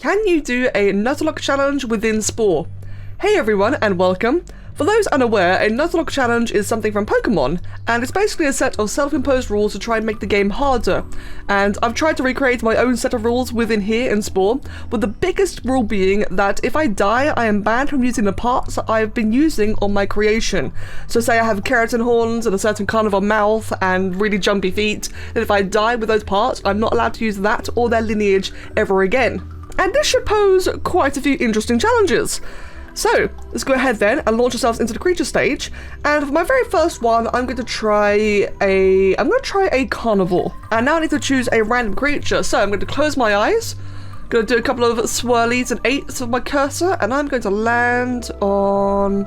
Can you do a Nuzlocke challenge within Spore? Hey everyone and welcome. For those unaware, a Nuzlocke challenge is something from Pokemon, and it's basically a set of self-imposed rules to try and make the game harder. And I've tried to recreate my own set of rules within here in Spore, with the biggest rule being that if I die, I am banned from using the parts that I've been using on my creation. So say I have keratin horns and a certain carnivore mouth and really jumpy feet, and if I die with those parts, I'm not allowed to use that or their lineage ever again. And this should pose quite a few interesting challenges. So, let's go ahead then and launch ourselves into the creature stage. And for my very first one, I'm going to try a carnivore. And now I need to choose a random creature. So I'm going to close my eyes, going to do a couple of swirlies and 8s of my cursor, and I'm going to land on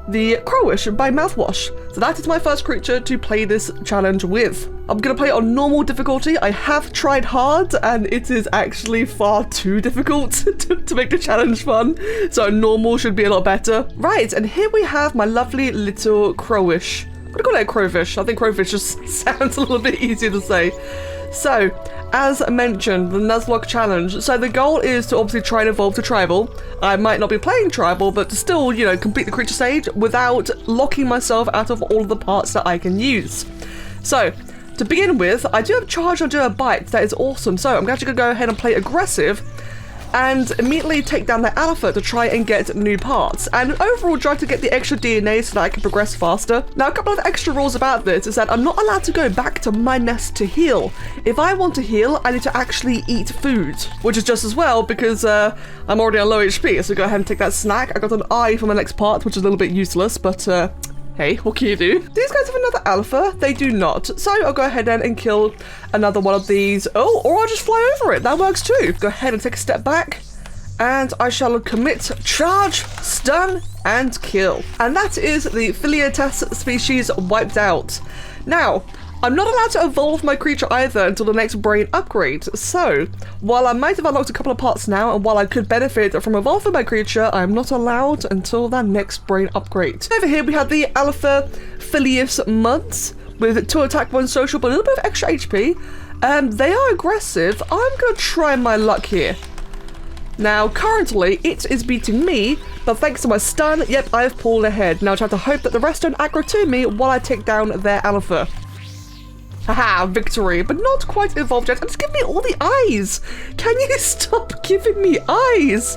the Crowish by Mouthwash. So that is my first creature to play this challenge with. I'm going to play it on normal difficulty. I have tried hard and it is actually far too difficult to make the challenge fun. So normal should be a lot better. Right, and here we have my lovely little Crowish. I'm going to call it a Crowfish. I think Crowfish just sounds a little bit easier to say. So, as mentioned, the Nuzlocke challenge. So the goal is to obviously try and evolve to tribal. I might not be playing tribal, but to still, you know, complete the creature stage without locking myself out of all of the parts that I can use. So, to begin with, I do have charge, I do have bite. That is awesome. So I'm actually going to go ahead and play aggressive and immediately take down the alpha to try and get new parts, and overall try to get the extra DNA so that I can progress faster. Now, a couple of extra rules about this is that I'm not allowed to go back to my nest to heal. If I want to heal, I need to actually eat food, which is just as well because I'm already on low HP, so go ahead and take that snack. I got an eye for my next part, which is a little bit useless, but hey, what can you do? These guys have another alpha? They do not. So I'll go ahead and kill another one of these. Oh, or I'll just fly over it. That works too. Go ahead and take a step back. And I shall commit, charge, stun, and kill. And that is the Philiates species wiped out. Now, I'm not allowed to evolve my creature either until the next brain upgrade. So, while I might have unlocked a couple of parts now, and while I could benefit from evolving my creature, I'm not allowed until that next brain upgrade. Over here we have the Alpha Philius Muds with 2 attack, 1 social, but a little bit of extra HP. They are aggressive. I'm going to try my luck here. Now, currently, it is beating me, but thanks to my stun, yep, I've pulled ahead. Now I try to hope that the rest don't aggro to me while I take down their alpha. Haha, victory, but not quite evolved yet. And just give me all the eyes. Can you stop giving me eyes?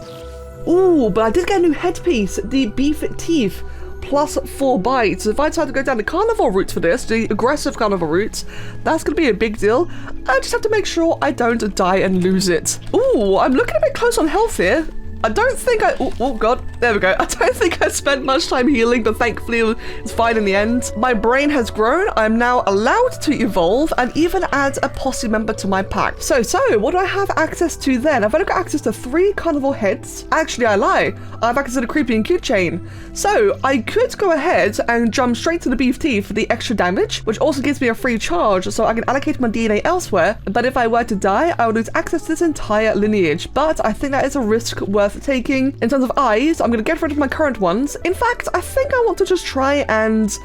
Ooh, but I did get a new headpiece, the beef teeth, plus 4 bites. If I decide to go down the carnivore route for this, the aggressive carnivore route, that's going to be a big deal. I just have to make sure I don't die and lose it. Ooh, I'm looking a bit close on health here. I don't think oh god, there we go. I don't think I spent much time healing, but thankfully it's fine in the end. My brain has grown. I'm now allowed to evolve and even add a posse member to my pack. So what do I have access to then? I've only got access to 3 carnivore heads. Actually, I lie. I have access to the creepy and cute chain. So I could go ahead and jump straight to the beef teeth for the extra damage, which also gives me a free charge, so I can allocate my DNA elsewhere. But if I were to die, I would lose access to this entire lineage. But I think that is a risk worth taking. In terms of eyes, I'm going to get rid of my current ones. In fact, I think I want to just try and,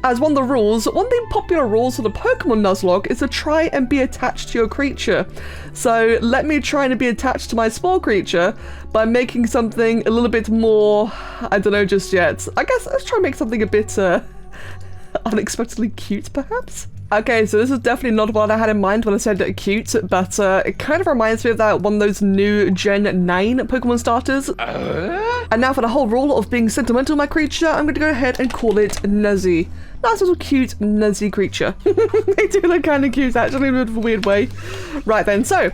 as one of the popular rules of the Pokemon Nuzlocke is to try and be attached to your creature. So let me try and be attached to my Spore creature by making something a little bit more, I don't know just yet. I guess let's try and make something a bit unexpectedly cute, perhaps? Okay, so this is definitely not what I had in mind when I said cute, but it kind of reminds me of that one of those new Gen 9 Pokemon starters. And now for the whole rule of being sentimental with my creature, I'm going to go ahead and call it Nuzzy. Nice little cute Nuzzy creature. They do look kind of cute actually in a bit of a weird way. Right then, so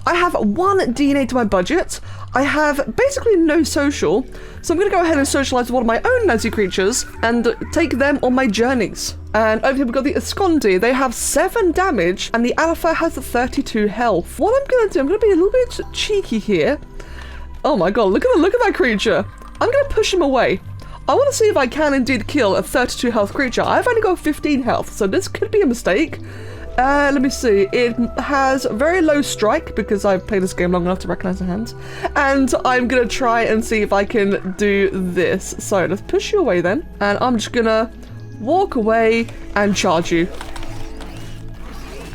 I have 1 DNA to my budget. I have basically no social, so I'm going to go ahead and socialize with one of my own Nuzzy creatures and take them on my journeys. And over here we've got the Escondi. They have 7 damage and the Alpha has 32 health. What I'm going to do, I'm going to be a little bit cheeky here. Oh my god, look at that creature. I'm going to push him away. I want to see if I can indeed kill a 32 health creature. I've only got 15 health, so this could be a mistake. Let me see. It has very low strike because I've played this game long enough to recognize the hands. And I'm going to try and see if I can do this. So let's push you away then. And I'm just going to walk away and charge you.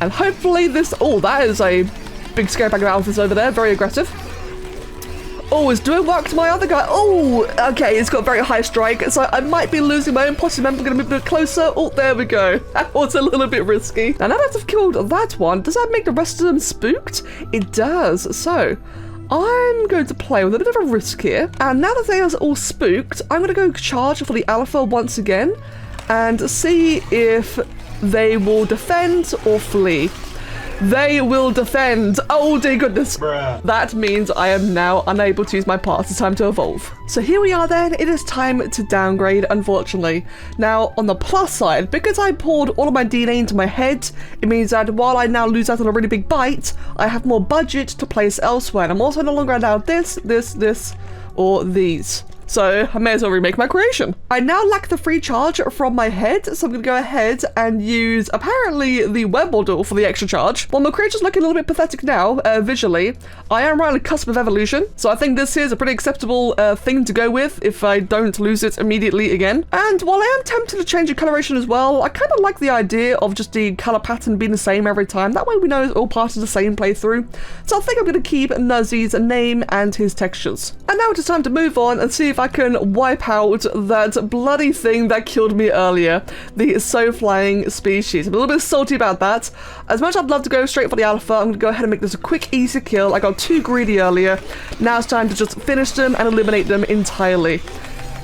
And hopefully this... Oh, that is a big scare bag of alphas over there. Very aggressive. Oh, it's doing work to my other guy. Oh, okay, it's got very high strike, so I might be losing my own posse member. I'm going to move a bit closer. Oh, there we go. That was a little bit risky. Now that I've killed that one, does that make the rest of them spooked? It does. So I'm going to play with a bit of a risk here. And now that they are all spooked, I'm going to go charge for the alpha once again and see if they will defend or flee. They will defend. Oh dear goodness. Bruh. That means I am now unable to use my parts. It's time to evolve. So here we are then. It is time to downgrade, unfortunately. Now, on the plus side, because I poured all of my DNA into my head, it means that while I now lose out on a really big bite, I have more budget to place elsewhere. And I'm also no longer allowed this, or these. So I may as well remake my creation. I now lack the free charge from my head, so I'm going to go ahead and use apparently the web model for the extra charge. While my creature's looking a little bit pathetic now, visually, I am right on the cusp of evolution, so I think this here is a pretty acceptable thing to go with if I don't lose it immediately again. And while I am tempted to change the coloration as well, I kind of like the idea of just the color pattern being the same every time. That way we know it's all part of the same playthrough. So I think I'm going to keep Nuzzy's name and his textures. And now it's time to move on and see if I can wipe out that bloody thing that killed me earlier, the so-flying species. I'm a little bit salty about that. As much as I'd love to go straight for the alpha, I'm going to go ahead and make this a quick, easy kill. I got too greedy earlier. Now it's time to just finish them and eliminate them entirely.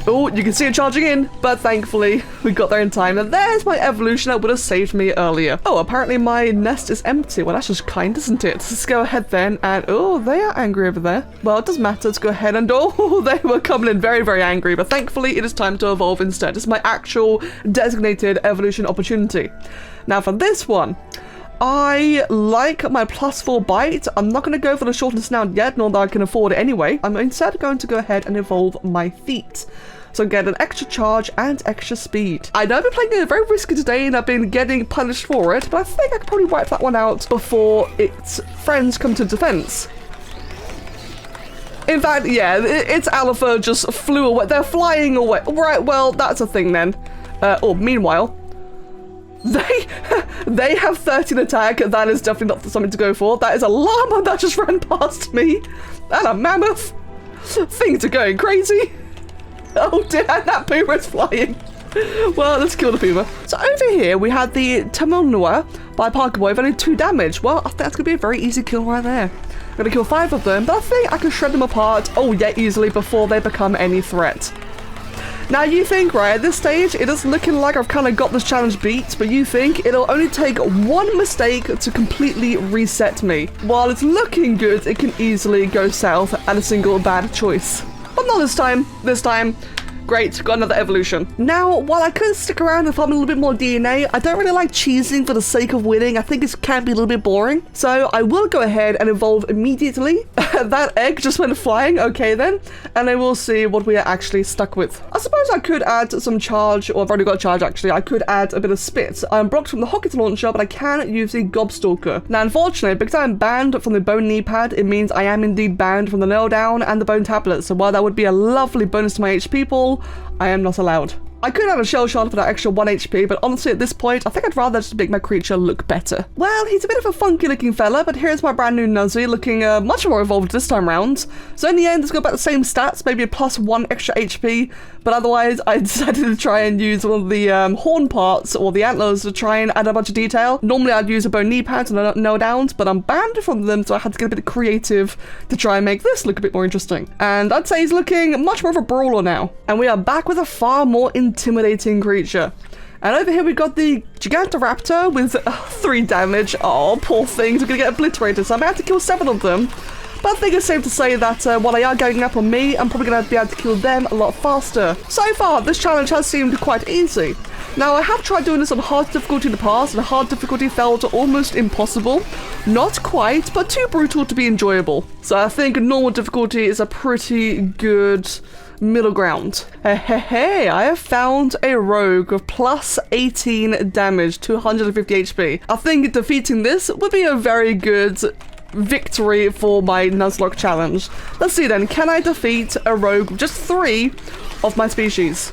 Oh, you can see it charging in, but thankfully we got there in time. And there's my evolution that would have saved me earlier. Oh, apparently my nest is empty. Well, that's just kind, isn't it? Let's go ahead then and, oh, they are angry over there. Well, it doesn't matter. Let's go ahead and, oh, they were coming in very, very angry. But thankfully it is time to evolve instead. This is my actual designated evolution opportunity. Now for this one, I like my +4 bite. I'm not going to go for the shortened snout yet, nor that I can afford it anyway. I'm instead going to go ahead and evolve my feet. So get an extra charge and extra speed. I know I've been playing it very risky today and I've been getting punished for it, but I think I could probably wipe that one out before its friends come to defense. In fact, yeah, its alpha just flew away. They're flying away. Right, well, that's a thing then. Meanwhile, they have 13 attack. That is definitely not something to go for. That is a llama that just ran past me. And a mammoth. Things are going crazy. Oh dear, that puma is flying. Well, let's kill the puma. So over here, we had the Tamunwa by Parkerboy with only 2 damage. Well, I think that's going to be a very easy kill right there. I'm going to kill 5 of them, but I think I can shred them apart, oh yeah, easily before they become any threat. Now you think, right, at this stage, it is looking like I've kind of got this challenge beat, but you think it'll only take one mistake to completely reset me. While it's looking good, it can easily go south at a single bad choice. But not this time. This time, great, got another evolution. Now, while I could stick around and farm a little bit more DNA, I don't really like cheesing for the sake of winning. I think it can be a little bit boring. So I will go ahead and evolve immediately. That egg just went flying. Okay then. And then we'll see what we are actually stuck with. I suppose I could add some charge, or I've already got charge actually. I could add a bit of spit. I'm blocked from the rocket launcher, but I can use the Gobstalker. Now, unfortunately, because I'm banned from the bone knee pad, it means I am indeed banned from the nail down and the bone tablet. So while that would be a lovely bonus to my HP pool, I am not allowed. I could add a shell shard for that extra 1 HP, but honestly at this point, I think I'd rather just make my creature look better. Well, he's a bit of a funky looking fella, but here's my brand new Nuzzy looking much more evolved this time round. So in the end, it's got about the same stats, maybe a +1 extra HP, but otherwise I decided to try and use one of the horn parts or the antlers to try and add a bunch of detail. Normally I'd use a bone knee pads and no downs, but I'm banned from them, so I had to get a bit creative to try and make this look a bit more interesting. And I'd say he's looking much more of a brawler now. And we are back with a far more intimidating creature. And over here we've got the Gigantoraptor with 3 damage. Oh, poor things, we're gonna get obliterated, so I'm about to kill 7 of them. But I think it's safe to say that while they are going up on me, I'm probably going to be able to kill them a lot faster. So far, this challenge has seemed quite easy. Now, I have tried doing this on hard difficulty in the past, and hard difficulty felt almost impossible. Not quite, but too brutal to be enjoyable. So I think normal difficulty is a pretty good middle ground. Hey, I have found a rogue with +18 damage, 250 HP. I think defeating this would be a very good victory for my Nuzlocke challenge. Let's see then, can I defeat a rogue with just 3 of my species?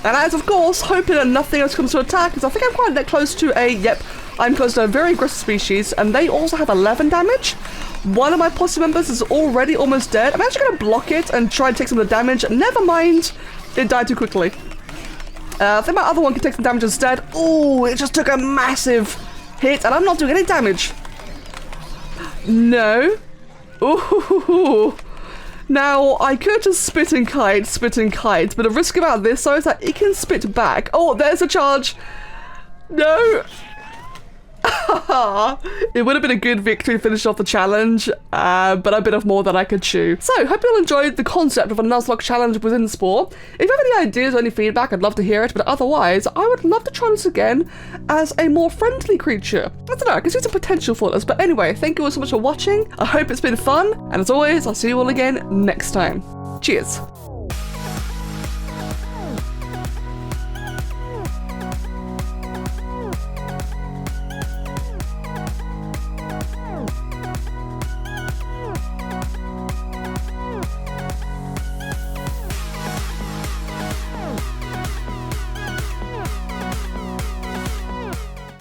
And as of course, hoping that nothing else comes to attack, because I think I'm quite close to a, yep, I'm close to a very aggressive species, and they also have 11 damage. One of my posse members is already almost dead. I'm actually going to block it and try and take some of the damage. Never mind, it died too quickly. I think my other one can take some damage instead. Oh, it just took a massive hit and I'm not doing any damage. No. Ooh. Now, I could just spit and kite, but the risk about this though is that it can spit back. Oh, there's a charge. No. It would have been a good victory to finish off the challenge, but a bit of more than I could chew. So, hope you all enjoyed the concept of a Nuzlocke challenge within Spore. If you have any ideas or any feedback, I'd love to hear it, but otherwise, I would love to try this again as a more friendly creature. I don't know, I can see some potential for this, but anyway, thank you all so much for watching. I hope it's been fun, and as always, I'll see you all again next time. Cheers.